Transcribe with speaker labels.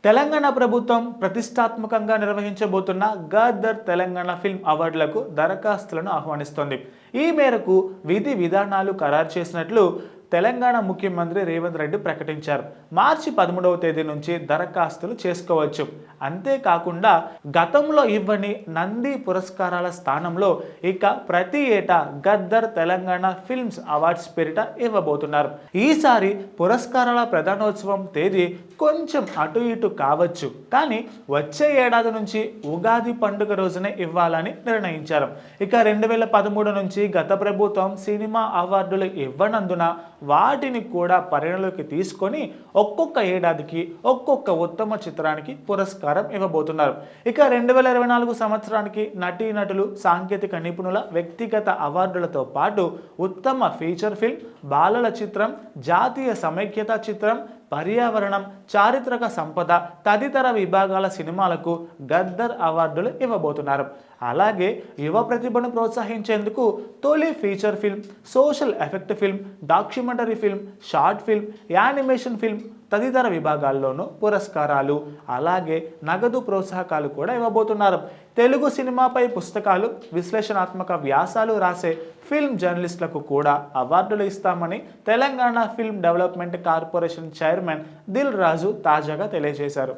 Speaker 1: తెలంగాణ ప్రభుత్వం ప్రతిష్టాత్మకంగా నిర్వహించబోతున్న గద్దర్ తెలంగాణ ఫిల్మ్ అవార్డులకు దరఖాస్తులను ఆహ్వానిస్తోంది. ఈ మేరకు విధి విధానాలు ఖరారు చేసినట్లు తెలంగాణ ముఖ్యమంత్రి రేవంత్ రెడ్డి ప్రకటించారు. మార్చి 13వ తేదీ నుంచి దరఖాస్తులు చేసుకోవచ్చు. అంతేకాకుండా గతంలో ఇవ్వని నంది పురస్కారాల స్థానంలో ఇక ప్రతి ఏటా గద్దర్ తెలంగాణ ఫిల్మ్స్ అవార్డ్స్ పేరిట ఇవ్వబోతున్నారు. ఈసారి పురస్కారాల ప్రధానోత్సవం తేదీ కొంచెం అటు ఇటు కావచ్చు, కానీ వచ్చే ఏడాది నుంచి ఉగాది పండుగ రోజునే ఇవ్వాలని నిర్ణయించారు. ఇక 2013 నుంచి గత ప్రభుత్వం సినిమా అవార్డులు ఇవ్వనందున వాటిని కూడా పరిగణలోకి తీసుకొని ఒక్కొక్క ఏడాదికి ఒక్కొక్క ఉత్తమ చిత్రానికి పురస్కారం ఇవ్వబోతున్నారు. ఇక 2024 సంవత్సరానికి నటీనటులు, సాంకేతిక నిపుణుల వ్యక్తిగత అవార్డులతో పాటు ఉత్తమ ఫీచర్ ఫిల్మ్, బాలల చిత్రం, జాతీయ సమైక్యతా చిత్రం, పర్యావరణం, చారిత్రక సంపద తదితర విభాగాల సినిమాలకు గద్దర్ అవార్డులు ఇవ్వబోతున్నారు. అలాగే యువ ప్రతిభను ప్రోత్సహించేందుకు తొలి feature film, social effect film, documentary film, short film, animation film తదితర విభాగాల్లోనూ పురస్కారాలు, అలాగే నగదు ప్రోత్సాహకాలు కూడా ఇవ్వబోతున్నారు. తెలుగు సినిమాపై పుస్తకాలు, విశ్లేషణాత్మక వ్యాసాలు రాసే ఫిల్మ్ జర్నలిస్టులకు కూడా అవార్డులు ఇస్తామని Telangana film development corporation chairman Dil Raju తాజాగా తెలియజేశారు.